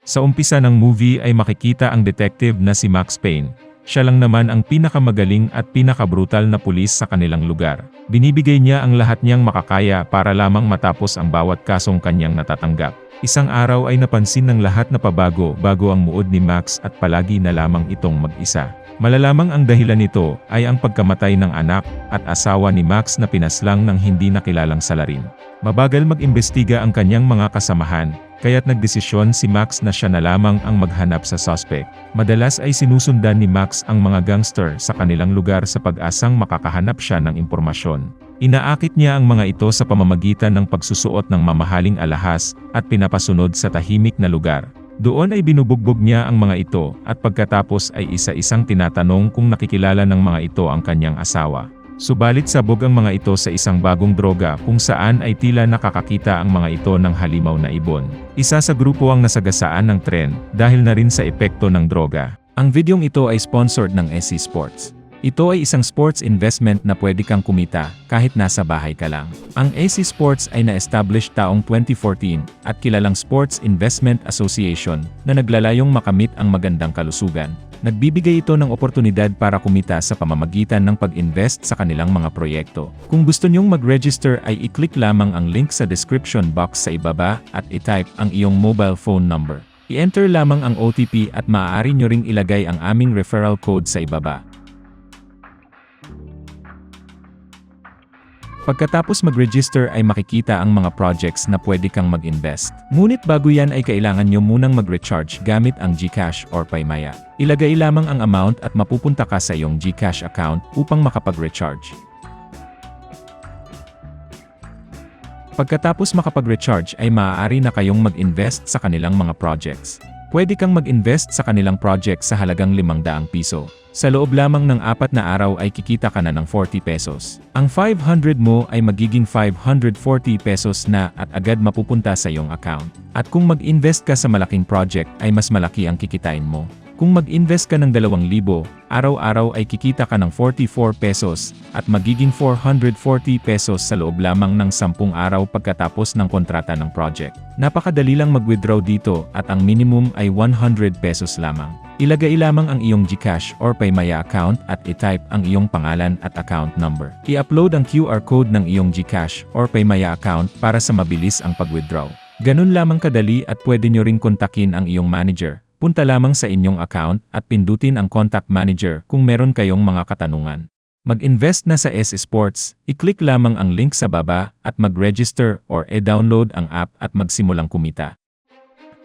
Sa umpisa ng movie ay makikita ang detective na si Max Payne. Siya lang naman ang pinakamagaling at pinakabrutal na pulis sa kanilang lugar. Binibigay niya ang lahat niyang makakaya para lamang matapos ang bawat kasong kanyang natatanggap. Isang araw ay napansin ng lahat na bago ang muod ni Max at palagi na lamang itong mag-isa. Malalamang ang dahilan nito ay ang pagkamatay ng anak at asawa ni Max na pinaslang ng hindi nakilalang salarin. Mabagal mag-imbestiga ang kanyang mga kasamahan, kaya't nagdesisyon si Max na siya na lamang ang maghanap sa suspect. Madalas ay sinusundan ni Max ang mga gangster sa kanilang lugar sa pag-asang makakahanap siya ng impormasyon. Inaakit niya ang mga ito sa pamamagitan ng pagsusuot ng mamahaling alahas at pinapasunod sa tahimik na lugar. Doon ay binubugbog niya ang mga ito at pagkatapos ay isa-isang tinatanong kung nakikilala ng mga ito ang kanyang asawa. Subalit sabog ang mga ito sa isang bagong droga kung saan ay tila nakakakita ang mga ito ng halimaw na ibon. Isa sa grupo ang nasagasaan ng tren dahil na rin sa epekto ng droga. Ang videong ito ay sponsored ng SC Sports. Ito ay isang sports investment na pwede kang kumita kahit nasa bahay ka lang. Ang SC Sports ay na-establish taong 2014 at kilalang Sports Investment Association na naglalayong makamit ang magandang kalusugan. Nagbibigay ito ng oportunidad para kumita sa pamamagitan ng pag-invest sa kanilang mga proyekto. Kung gusto niyong mag-register ay i-click lamang ang link sa description box sa ibaba at i-type ang iyong mobile phone number. I-enter lamang ang OTP at maaari nyo ring ilagay ang aming referral code sa ibaba. Pagkatapos mag-register ay makikita ang mga projects na pwede kang mag-invest. Ngunit bago yan ay kailangan nyo munang mag-recharge gamit ang GCash or Paymaya. Ilagay lamang ang amount at mapupunta ka sa iyong GCash account upang makapag-recharge. Pagkatapos makapag-recharge ay maaari na kayong mag-invest sa kanilang mga projects. Pwede kang mag-invest sa kanilang project sa halagang 500 piso. Sa loob lamang ng 4 na araw ay kikita ka na ng 40 pesos. Ang 500 mo ay magiging 540 pesos na at agad mapupunta sa iyong account. At kung mag-invest ka sa malaking project ay mas malaki ang kikitain mo. Kung mag-invest ka ng 2,000, araw-araw ay kikita ka ng 44 pesos at magiging 440 pesos sa loob lamang ng 10 araw pagkatapos ng kontrata ng project. Napakadali lang mag-withdraw dito at ang minimum ay 100 pesos lamang. Ilagay lamang ang iyong GCash or Paymaya account at i-type ang iyong pangalan at account number. I-upload ang QR code ng iyong GCash or Paymaya account para sa mabilis ang pag-withdraw. Ganun lamang kadali at pwede nyo ring kontakin ang iyong manager. Punta lamang sa inyong account at pindutin ang Contact Manager kung meron kayong mga katanungan. Mag-invest na sa SC Sports, i-click lamang ang link sa baba at mag-register or e-download ang app at magsimulang kumita.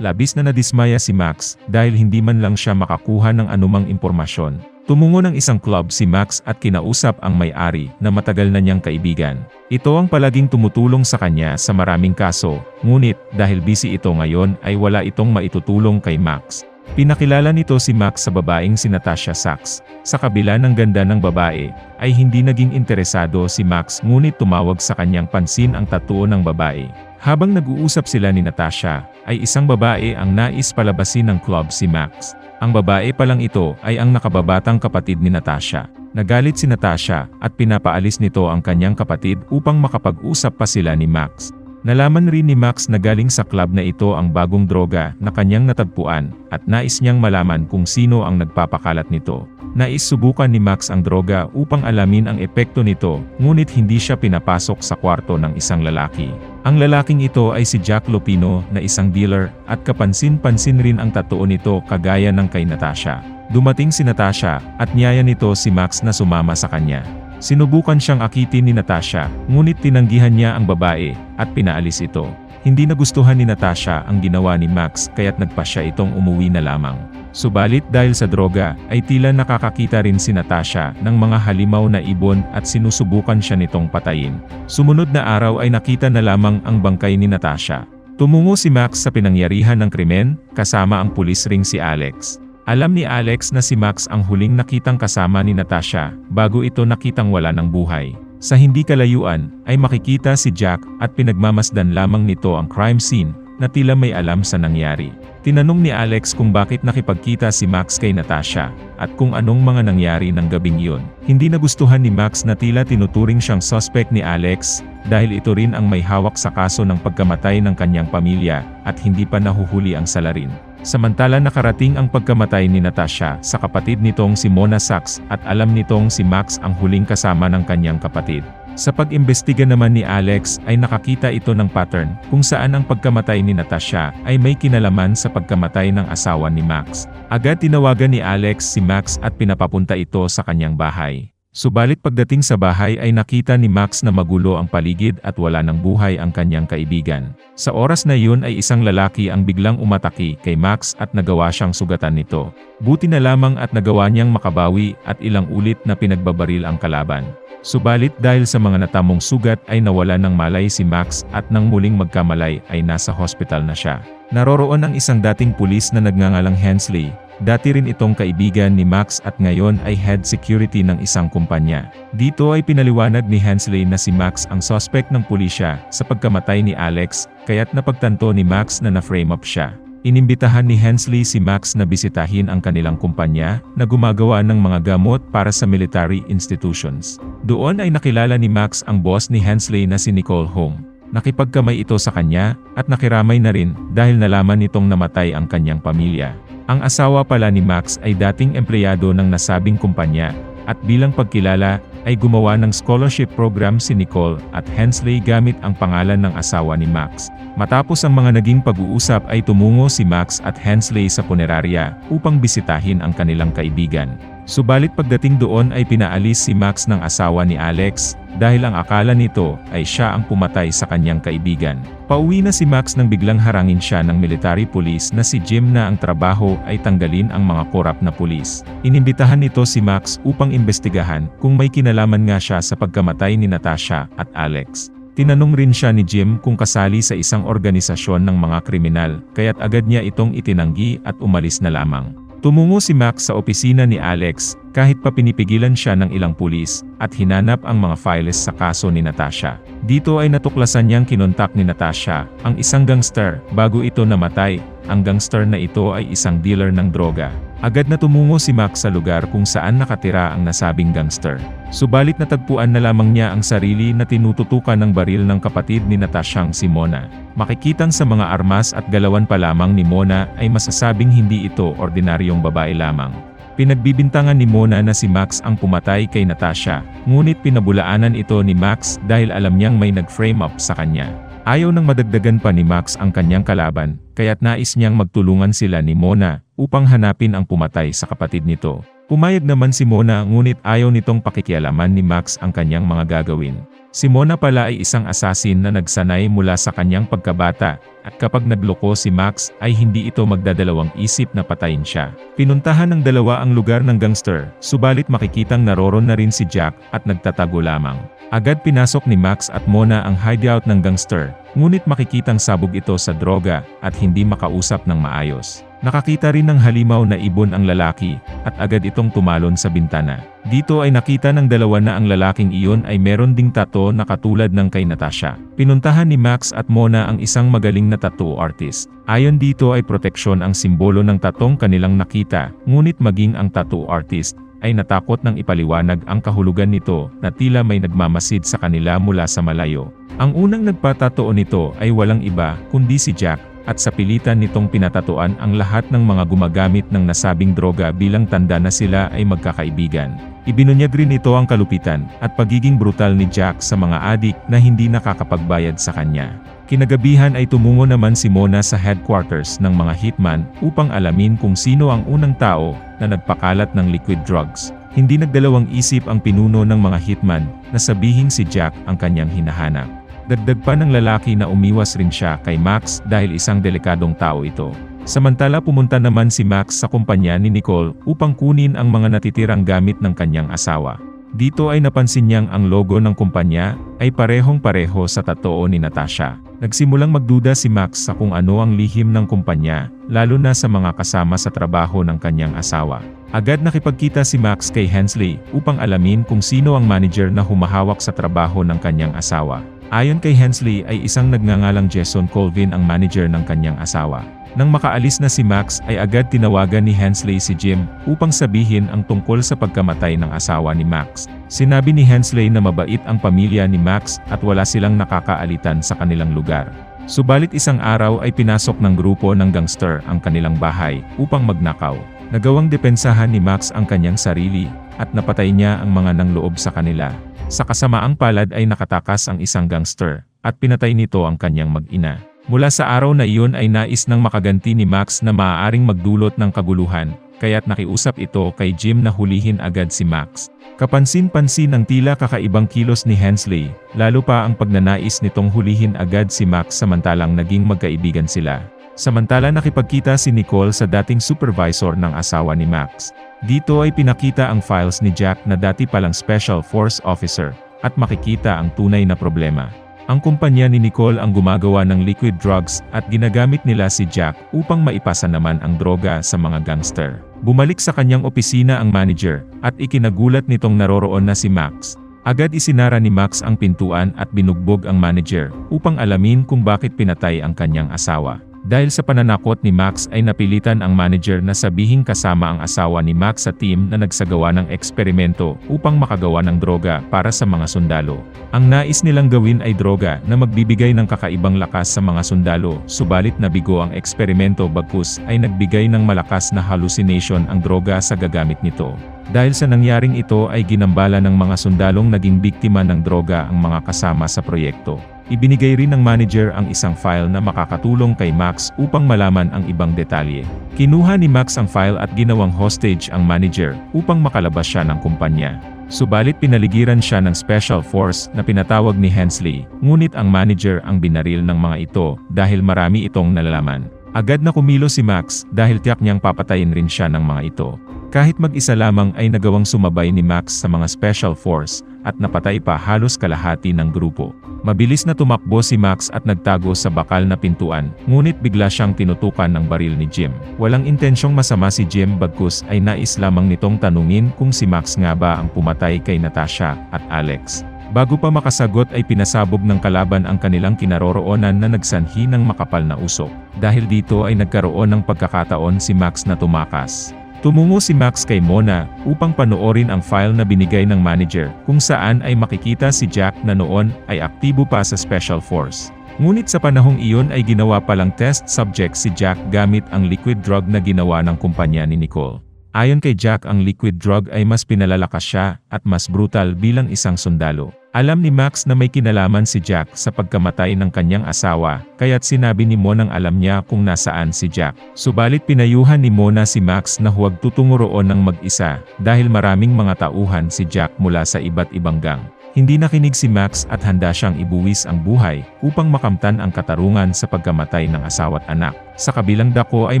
Labis na nadismaya si Max dahil hindi man lang siya makakuha ng anumang impormasyon. Tumungo ng isang club si Max at kinausap ang may-ari na matagal na niyang kaibigan. Ito ang palaging tumutulong sa kanya sa maraming kaso, ngunit dahil busy ito ngayon ay wala itong maitutulong kay Max. Pinakilala nito si Max sa babaeng si Natasha Sachs. Sa kabila ng ganda ng babae, ay hindi naging interesado si Max ngunit tumawag sa kanyang pansin ang tattoo ng babae. Habang nag-uusap sila ni Natasha, ay isang babae ang nais palabasin ng club si Max. Ang babae pa lang ito ay ang nakababatang kapatid ni Natasha. Nagalit si Natasha at pinapaalis nito ang kanyang kapatid upang makapag-usap pa sila ni Max. Nalaman rin ni Max na galing sa club na ito ang bagong droga na kanyang natagpuan at nais niyang malaman kung sino ang nagpapakalat nito. Nais subukan ni Max ang droga upang alamin ang epekto nito, ngunit hindi siya pinapasok sa kwarto ng isang lalaki. Ang lalaking ito ay si Jack Lupino na isang dealer at kapansin-pansin rin ang tattoo nito kagaya ng kay Natasha. Dumating si Natasha at niyaya nito si Max na sumama sa kanya. Sinubukan siyang akitin ni Natasha, ngunit tinanggihan niya ang babae at pinaalis ito. Hindi nagustuhan ni Natasha ang ginawa ni Max kaya't nagpa siya itong umuwi na lamang. Subalit dahil sa droga ay tila nakakakita rin si Natasha ng mga halimaw na ibon at sinusubukan siya nitong patayin. Sumunod na araw ay nakita na lamang ang bangkay ni Natasha. Tumungo si Max sa pinangyarihan ng krimen, kasama ang pulis ring si Alex. Alam ni Alex na si Max ang huling nakitang kasama ni Natasha bago ito nakitang wala ng buhay. Sa hindi kalayuan ay makikita si Jack at pinagmamasdan lamang nito ang crime scene na tila may alam sa nangyari. Tinanong ni Alex kung bakit nakipagkita si Max kay Natasha at kung anong mga nangyari ng gabing iyon. Hindi nagustuhan ni Max na tila tinuturing siyang suspect ni Alex dahil ito rin ang may hawak sa kaso ng pagkamatay ng kanyang pamilya at hindi pa nahuhuli ang salarin. Samantala nakarating ang pagkamatay ni Natasha sa kapatid nitong si Mona Sachs at alam nitong si Max ang huling kasama ng kanyang kapatid. Sa pag-imbestiga naman ni Alex ay nakakita ito ng pattern kung saan ang pagkamatay ni Natasha ay may kinalaman sa pagkamatay ng asawa ni Max. Agad tinawagan ni Alex si Max at pinapapunta ito sa kanyang bahay. Subalit pagdating sa bahay ay nakita ni Max na magulo ang paligid at wala ng buhay ang kanyang kaibigan. Sa oras na yun ay isang lalaki ang biglang umatake kay Max at nagawa siyang sugatan nito. Buti na lamang at nagawa niyang makabawi at ilang ulit na pinagbabaril ang kalaban. Subalit dahil sa mga natamong sugat ay nawala ng malay si Max at nang muling magkamalay ay nasa hospital na siya. Naroroon ang isang dating pulis na nagngangalang Hensley. Dati rin itong kaibigan ni Max at ngayon ay head security ng isang kumpanya. Dito ay pinaliwanag ni Hensley na si Max ang suspect ng pulisya sa pagkamatay ni Alex, kaya't napagtanto ni Max na na-frame up siya. Inimbitahan ni Hensley si Max na bisitahin ang kanilang kumpanya na gumagawa ng mga gamot para sa military institutions. Doon ay nakilala ni Max ang boss ni Hensley na si Nicole Home. Nakipagkamay ito sa kanya at nakiramay na rin dahil nalaman nitong namatay ang kanyang pamilya. Ang asawa pala ni Max ay dating empleyado ng nasabing kumpanya at bilang pagkilala ay gumawa ng scholarship program si Nicole at Hensley gamit ang pangalan ng asawa ni Max. Matapos ang mga naging pag-uusap ay tumungo si Max at Hensley sa punerarya upang bisitahin ang kanilang kaibigan. Subalit pagdating doon ay pinaalis si Max ng asawa ni Alex dahil ang akala nito ay siya ang pumatay sa kanyang kaibigan. Pauwi na si Max nang biglang harangin siya ng military police na si Jim na ang trabaho ay tanggalin ang mga korap na pulis. Inimbitahan nito si Max upang imbestigahan kung may kinalaman nga siya sa pagkamatay ni Natasha at Alex. Tinanong rin siya ni Jim kung kasali sa isang organisasyon ng mga kriminal, kaya't agad niya itong itinanggi at umalis na lamang. Tumungo si Max sa opisina ni Alex, kahit pa pinipigilan siya ng ilang pulis, at hinanap ang mga files sa kaso ni Natasha. Dito ay natuklasan niyang kinontak ni Natasha, ang isang gangster, bago ito namatay. Ang gangster na ito ay isang dealer ng droga. Agad na tumungo si Max sa lugar kung saan nakatira ang nasabing gangster. Subalit natagpuan na lamang niya ang sarili na tinututukan ng baril ng kapatid ni Natashang si Mona. Makikitang sa mga armas at galawan pa lamang ni Mona ay masasabing hindi ito ordinaryong babae lamang. Pinagbibintangan ni Mona na si Max ang pumatay kay Natasha, ngunit pinabulaanan ito ni Max dahil alam niyang may nag-frame up sa kanya. Ayaw nang madagdagan pa ni Max ang kanyang kalaban, kaya't nais niyang magtulungan sila ni Mona upang hanapin ang pumatay sa kapatid nito. Pumayag naman si Mona ngunit ayaw nitong pakikialaman ni Max ang kanyang mga gagawin. Si Mona pala ay isang assassin na nagsanay mula sa kanyang pagkabata, at kapag nagloko si Max ay hindi ito magdadalawang isip na patayin siya. Pinuntahan ng dalawa ang lugar ng gangster, subalit makikitang naroon na rin si Jack at nagtatago lamang. Agad pinasok ni Max at Mona ang hideout ng gangster, ngunit makikitang sabog ito sa droga at hindi makausap ng maayos. Nakakita rin ng halimaw na ibon ang lalaki, at agad itong tumalon sa bintana. Dito ay nakita ng dalawa na ang lalaking iyon ay meron ding tattoo na katulad ng kay Natasha. Pinuntahan ni Max at Mona ang isang magaling na tattoo artist. Ayon dito ay proteksyon ang simbolo ng tatong kanilang nakita, ngunit maging ang tattoo artist ay natakot nang ipaliwanag ang kahulugan nito na tila may nagmamasid sa kanila mula sa malayo. Ang unang nagpatatuo nito ay walang iba kundi si Jack, at sa pilitan nitong pinatatuan ang lahat ng mga gumagamit ng nasabing droga bilang tanda na sila ay magkakaibigan. Ibinunyag rin ito ang kalupitan at pagiging brutal ni Jack sa mga adik na hindi nakakapagbayad sa kanya. Kinagabihan ay tumungo naman si Mona sa headquarters ng mga hitman upang alamin kung sino ang unang tao na nagpakalat ng liquid drugs. Hindi nagdalawang isip ang pinuno ng mga hitman na sabihin si Jack ang kanyang hinahanap. Dagdag pa ng lalaki na umiwas rin siya kay Max dahil isang delikadong tao ito. Samantala pumunta naman si Max sa kumpanya ni Nicole upang kunin ang mga natitirang gamit ng kanyang asawa. Dito ay napansin niyang ang logo ng kumpanya ay parehong-pareho sa tattoo ni Natasha. Nagsimulang magduda si Max sa kung ano ang lihim ng kumpanya, lalo na sa mga kasama sa trabaho ng kanyang asawa. Agad nakipagkita si Max kay Hensley upang alamin kung sino ang manager na humahawak sa trabaho ng kanyang asawa. Ayon kay Hensley ay isang nagngangalang Jason Colvin ang manager ng kanyang asawa. Nang makaalis na si Max ay agad tinawagan ni Hensley si Jim upang sabihin ang tungkol sa pagkamatay ng asawa ni Max. Sinabi ni Hensley na mabait ang pamilya ni Max at wala silang nakakaalitan sa kanilang lugar. Subalit isang araw ay pinasok ng grupo ng gangster ang kanilang bahay upang magnakaw. Nagawang depensahan ni Max ang kanyang sarili at napatay niya ang mga nangloob sa kanila. Sa kasamaang palad ay nakatakas ang isang gangster at pinatay nito ang kanyang mag-ina. Mula sa araw na iyon ay nais ng makaganti ni Max na maaaring magdulot ng kaguluhan, kaya't nakiusap ito kay Jim na hulihin agad si Max. Kapansin-pansin ang tila kakaibang kilos ni Hensley, lalo pa ang pagnanais nitong hulihin agad si Max samantalang naging magkaibigan sila. Samantala nakipagkita si Nicole sa dating supervisor ng asawa ni Max. Dito ay pinakita ang files ni Jack na dati palang Special Force Officer, at makikita ang tunay na problema. Ang kumpanya ni Nicole ang gumagawa ng liquid drugs at ginagamit nila si Jack upang maipasa naman ang droga sa mga gangster. Bumalik sa kanyang opisina ang manager at ikinagulat nitong naroroon na si Max. Agad isinara ni Max ang pintuan at binugbog ang manager upang alamin kung bakit pinatay ang kanyang asawa. Dahil sa pananakot ni Max ay napilitan ang manager na sabihing kasama ang asawa ni Max sa team na nagsagawa ng eksperimento upang makagawa ng droga para sa mga sundalo. Ang nais nilang gawin ay droga na magbibigay ng kakaibang lakas sa mga sundalo, subalit nabigo ang eksperimento bagkus ay nagbigay ng malakas na hallucination ang droga sa gagamit nito. Dahil sa nangyaring ito ay ginambala ng mga sundalong naging biktima ng droga ang mga kasama sa proyekto. Ibinigay rin ng manager ang isang file na makakatulong kay Max upang malaman ang ibang detalye. Kinuha ni Max ang file at ginawang hostage ang manager upang makalabas siya ng kumpanya. Subalit pinaligiran siya ng special force na pinatawag ni Hensley, ngunit ang manager ang binaril ng mga ito dahil marami itong nalalaman. Agad na kumilos si Max dahil tiyak niyang papatayin rin siya ng mga ito. Kahit mag-isa lamang ay nagawang sumabay ni Max sa mga special force at napatay pa halos kalahati ng grupo. Mabilis na tumakbo si Max at nagtago sa bakal na pintuan, ngunit bigla siyang tinutukan ng baril ni Jim. Walang intensyong masama si Jim bagkus ay nais lamang nitong tanungin kung si Max nga ba ang pumatay kay Natasha at Alex. Bago pa makasagot ay pinasabog ng kalaban ang kanilang kinaroroonan na nagsanhi ng makapal na usok. Dahil dito ay nagkaroon ng pagkakataon si Max na tumakas. Tumungo si Max kay Mona upang panoorin ang file na binigay ng manager kung saan ay makikita si Jack na noon ay aktibo pa sa Special Force. Ngunit sa panahong iyon ay ginawa palang test subject si Jack gamit ang liquid drug na ginawa ng kumpanya ni Nicole. Ayon kay Jack ang liquid drug ay mas pinalalakas siya at mas brutal bilang isang sundalo. Alam ni Max na may kinalaman si Jack sa pagkamatay ng kanyang asawa, kaya't sinabi ni Monang alam niya kung nasaan si Jack. Subalit pinayuhan ni Mona si Max na huwag tutungo roon ng mag-isa, dahil maraming mga tauhan si Jack mula sa iba't ibang gang. Hindi nakinig si Max at handa siyang ibuwis ang buhay upang makamtan ang katarungan sa pagkamatay ng asawa't anak. Sa kabilang dako ay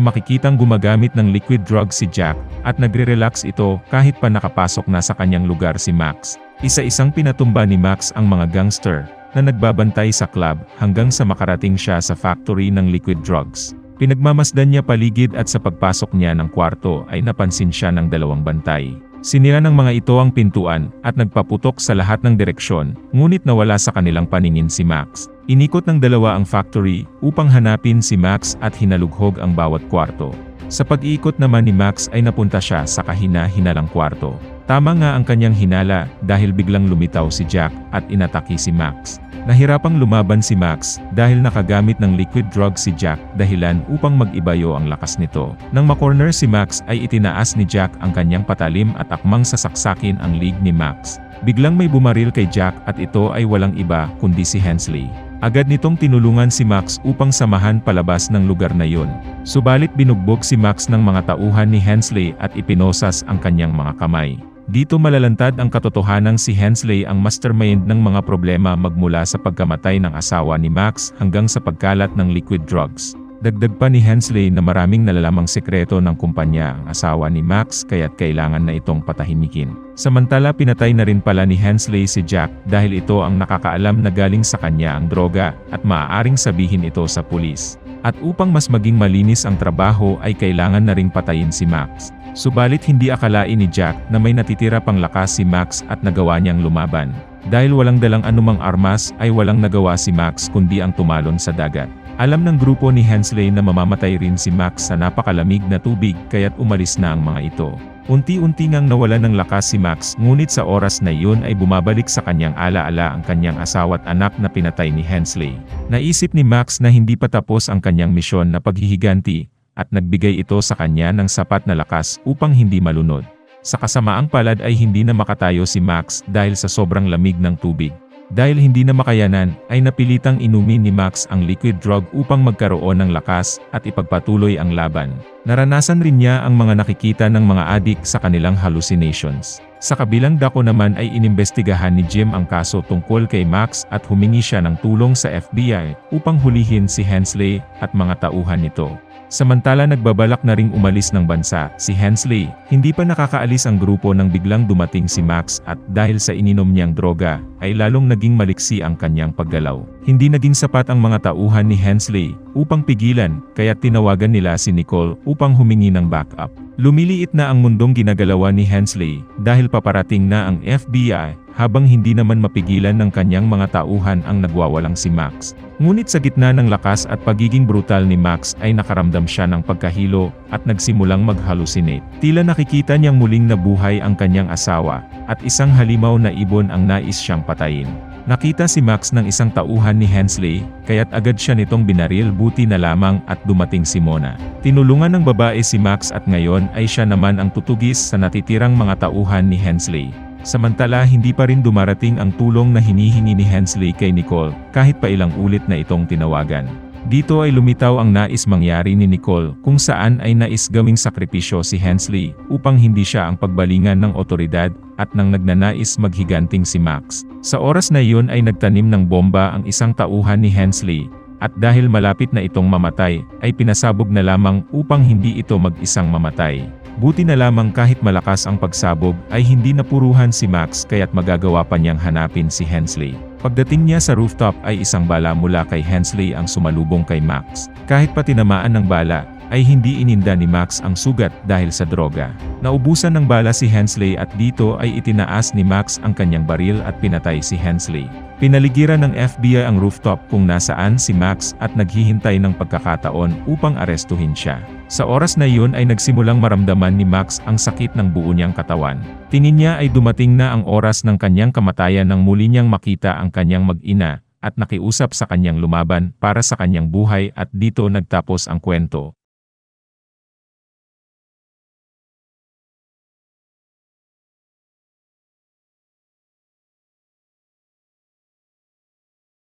makikitang gumagamit ng liquid drug si Jack at nagre-relax ito kahit pa nakapasok na sa kanyang lugar si Max. Isa-isang pinatumba ni Max ang mga gangster na nagbabantay sa club hanggang sa makarating siya sa factory ng liquid drugs. Pinagmamasdan niya paligid at sa pagpasok niya ng kwarto ay napansin siya ng dalawang bantay. Sinira ng mga ito ang pintuan at nagpaputok sa lahat ng direksyon, ngunit nawala sa kanilang paningin si Max. Inikot ng dalawa ang factory upang hanapin si Max at hinalughog ang bawat kwarto. Sa pag-iikot naman ni Max ay napunta siya sa kahina-hinalang kwarto. Tama nga ang kanyang hinala dahil biglang lumitaw si Jack at inatake si Max. Nahirapang lumaban si Max dahil nakagamit ng liquid drug si Jack dahilan upang mag-ibayo ang lakas nito. Nang makorner si Max ay itinaas ni Jack ang kanyang patalim at akmang sasaksakin ang leg ni Max. Biglang may bumaril kay Jack at ito ay walang iba kundi si Hensley. Agad nitong tinulungan si Max upang samahan palabas ng lugar na yun. Subalit binugbog si Max ng mga tauhan ni Hensley at ipinosas ang kanyang mga kamay. Dito malalantad ang katotohanang si Hensley ang mastermind ng mga problema magmula sa pagkamatay ng asawa ni Max hanggang sa pagkalat ng liquid drugs. Dagdag pa ni Hensley na maraming nalalamang sekreto ng kumpanya ang asawa ni Max kaya't kailangan na itong patahimikin. Samantala pinatay na rin pala ni Hensley si Jack dahil ito ang nakakaalam na galing sa kanya ang droga at maaaring sabihin ito sa pulis. At upang mas maging malinis ang trabaho ay kailangan na ring patayin si Max. Subalit hindi akalain ni Jack na may natitira pang lakas si Max at nagawa niyang lumaban. Dahil walang dalang anumang armas ay walang nagawa si Max kundi ang tumalon sa dagat. Alam ng grupo ni Hensley na mamamatay rin si Max sa napakalamig na tubig kaya't umalis na ang mga ito. Unti-unti ngang nawalan ng lakas si Max, ngunit sa oras na iyon ay bumabalik sa kanyang alaala ang kanyang asawa't anak na pinatay ni Hensley. Naisip ni Max na hindi pa tapos ang kanyang misyon na paghihiganti, at nagbigay ito sa kanya ng sapat na lakas upang hindi malunod. Sa kasamaang palad ay hindi na makatayo si Max dahil sa sobrang lamig ng tubig. Dahil hindi na makayanan, ay napilitang inumin ni Max ang liquid drug upang magkaroon ng lakas at ipagpatuloy ang laban. Naranasan rin niya ang mga nakikita ng mga adik sa kanilang hallucinations. Sa kabilang dako naman ay inimbestigahan ni Jim ang kaso tungkol kay Max at humingi siya ng tulong sa FBI upang hulihin si Hensley at mga tauhan nito. Samantala nagbabalak na ring umalis ng bansa si Hensley, hindi pa nakakaalis ang grupo nang biglang dumating si Max at dahil sa ininom niyang droga, ay lalong naging maliksi ang kanyang paggalaw. Hindi naging sapat ang mga tauhan ni Hensley upang pigilan, kaya tinawagan nila si Nicole upang humingi ng backup. Lumiliit na ang mundong ginagalawan ni Hensley dahil paparating na ang FBI, habang hindi naman mapigilan ng kanyang mga tauhan ang nagwawalang si Max. Ngunit sa gitna ng lakas at pagiging brutal ni Max ay nakaramdam siya ng pagkahilo at nagsimulang mag-hallucinate. Tila nakikita niyang muling nabuhay ang kanyang asawa at isang halimaw na ibon ang nais siyang patayin. Nakita si Max ng isang tauhan ni Hensley, kaya't agad siya nitong binaril, buti na lamang at dumating si Mona. Tinulungan ng babae si Max at ngayon ay siya naman ang tutugis sa natitirang mga tauhan ni Hensley. Samantala hindi pa rin dumarating ang tulong na hinihingi ni Hensley kay Nicole, kahit pa ilang ulit na itong tinawagan. Dito ay lumitaw ang nais mangyari ni Nicole, kung saan ay nais gawing sakripisyo si Hensley, upang hindi siya ang pagbalingan ng otoridad, at nang nagnanais maghiganting si Max. Sa oras na iyon ay nagtanim ng bomba ang isang tauhan ni Hensley, at dahil malapit na itong mamatay, ay pinasabog na lamang upang hindi ito mag-isang mamatay. Buti na lamang kahit malakas ang pagsabog, ay hindi napuruhan si Max kaya't magagawa pa niyang hanapin si Hensley. Pagdating niya sa rooftop ay isang bala mula kay Hensley ang sumalubong kay Max. Kahit pa tinamaan ng bala, ay hindi ininda ni Max ang sugat dahil sa droga. Naubusan ng bala si Hensley at dito ay itinaas ni Max ang kanyang baril at pinatay si Hensley. Pinaligiran ng FBI ang rooftop kung nasaan si Max at naghihintay ng pagkakataon upang arestuhin siya. Sa oras na iyon ay nagsimulang maramdaman ni Max ang sakit ng buo niyang katawan. Tingin niya ay dumating na ang oras ng kanyang kamatayan nang muli niyang makita ang kanyang mag-ina at nakiusap sa kanyang lumaban para sa kanyang buhay at dito nagtapos ang kwento.